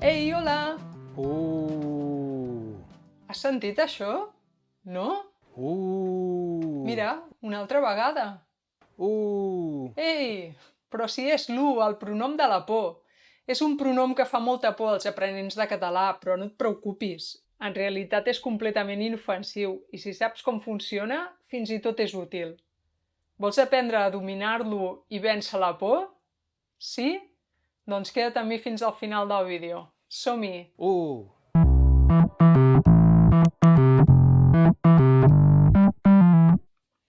Ei, hola! Uh, Has sentit això? No? Mira, una altra vegada. Ei! Però si és l'u, el pronom de la por. És un pronom que fa molta por als aprenents de català, però no et preocupis. En realitat és completament inofensiu i si saps com funciona, fins i tot és útil. Vols aprendre a dominar-lo i vèncer la por? Sí? Doncs queda't amb mi fins al final del vídeo. Som-hi!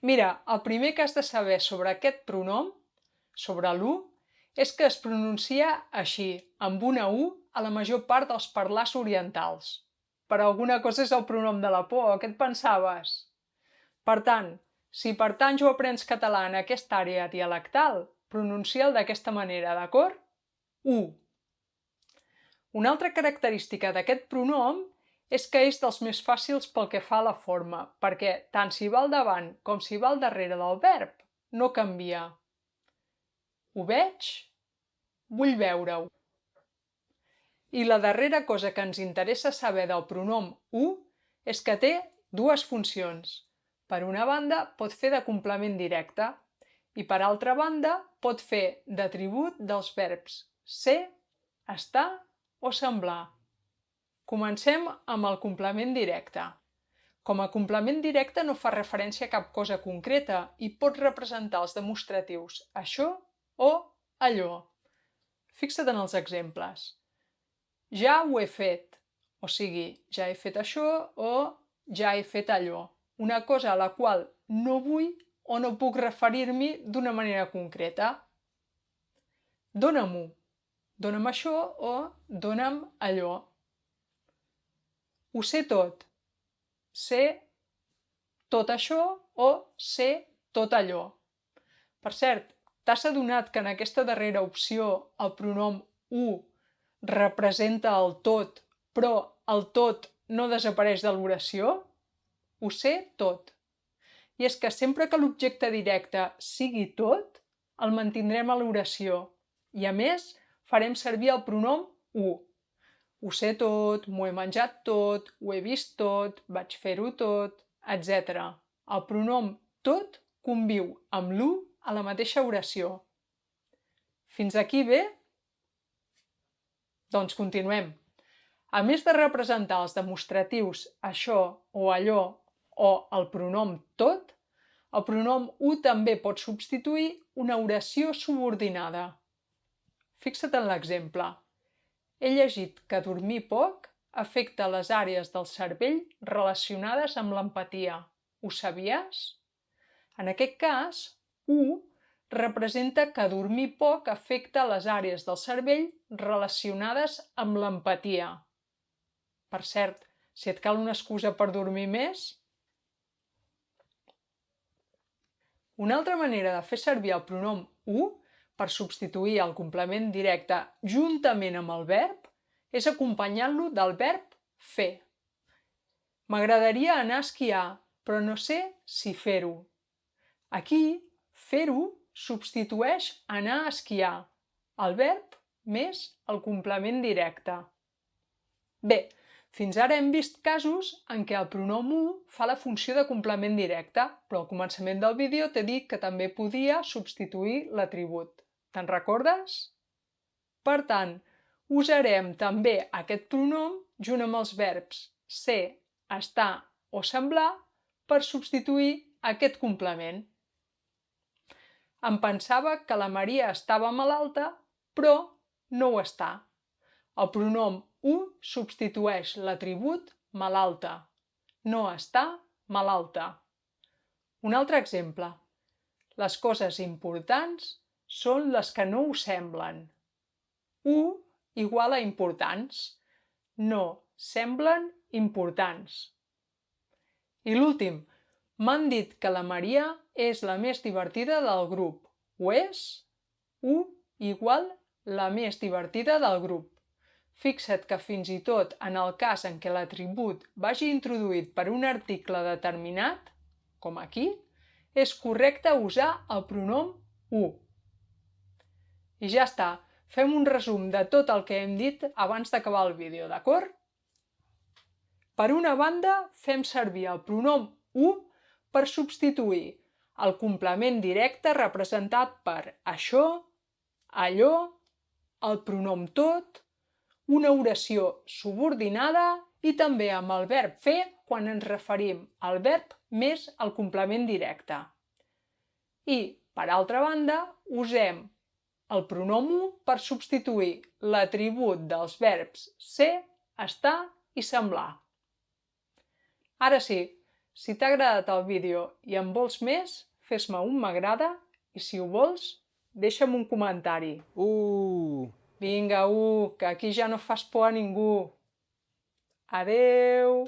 Mira, el primer que has de saber sobre aquest pronom, sobre l'u, és que es pronuncia així, amb una u a la major part dels parlars orientals. Per alguna cosa és el pronom de la por, què et pensaves? Per tant, si pertanys o aprens català en aquesta àrea dialectal, pronuncia'l d'aquesta manera, d'acord? U. Una altra característica d'aquest pronom és que és dels més fàcils pel que fa a la forma, perquè tant si va al davant com si va al darrere del verb, no canvia. Ho veig? Vull veure-ho. I la darrera cosa que ens interessa saber del pronom u és que té dues funcions. Per una banda, pot fer de complement directe i per altra banda, pot fer d'atribut dels verbs ser, estar o semblar. Comencem amb el complement directe. Com a complement directe no fa referència a cap cosa concreta i pot representar els demostratius això o allò. Fixa't en els exemples. Ja ho he fet, o sigui, ja he fet això o ja he fet allò. Una cosa a la qual no vull o no puc referir-m'hi d'una manera concreta. Dóna-m'ho, dóna'm això o dóna'm allò. Ho sé tot, sé tot això o sé tot allò. Per cert, t'has adonat que en aquesta darrera opció el pronom u representa el tot, però el tot no desapareix de l'oració? Ho sé tot. I és que sempre que l'objecte directe sigui tot, el mantindrem a l'oració. I a més, farem servir el pronom u. Ho sé tot, m'ho he menjat tot, ho he vist tot, vaig fer-ho tot, etc. El pronom tot conviu amb l'u a la mateixa oració. Fins aquí bé? Doncs continuem. A més de representar els demostratius això o allò o el pronom tot, el pronom u també pot substituir una oració subordinada. Fixa't en l'exemple. He llegit que dormir poc afecta les àrees del cervell relacionades amb l'empatia. Ho sabies? En aquest cas, u representa que dormir poc afecta les àrees del cervell relacionades amb l'empatia. Per cert, si et cal una excusa per dormir més... Una altra manera de fer servir el pronom u per substituir el complement directe juntament amb el verb és acompanyant-lo del verb fer. M'agradaria anar a esquiar, però no sé si fer-ho. Aquí, fer-ho substitueix anar a esquiar, el verb més el complement directe. Bé, fins ara hem vist casos en què el pronom u fa la funció de complement directe, però al començament del vídeo t'he dit que també podia substituir l'atribut. Te'n recordes? Per tant, usarem també aquest pronom junt amb els verbs ser, estar o semblar per substituir aquest complement. Em pensava que la Maria estava malalta, però no ho està. El pronom u substitueix l'atribut malalta. No està malalta. Un altre exemple. Les coses importants són les que no ho semblen. U igual a importants. No semblen importants. I l'últim. M'han dit que la Maria és la més divertida del grup. Ho és? U igual la més divertida del grup. Fixa't que fins i tot en el cas en què l'atribut vagi introduït per un article determinat, com aquí, és correcte usar el pronom u. I ja està. Fem un resum de tot el que hem dit abans d'acabar el vídeo, d'acord? Per una banda, fem servir el pronom u per substituir el complement directe representat per això, allò, el pronom tot, una oració subordinada i també amb el verb fer quan ens referim al verb més el complement directe. I, per altra banda, usem el pronom u per substituir l'atribut dels verbs ser, estar i semblar. Ara sí, si t'ha agradat el vídeo i en vols més, fes-me un m'agrada i si ho vols, deixa'm un comentari. Vinga, que aquí ja no fas por a ningú. Adeu!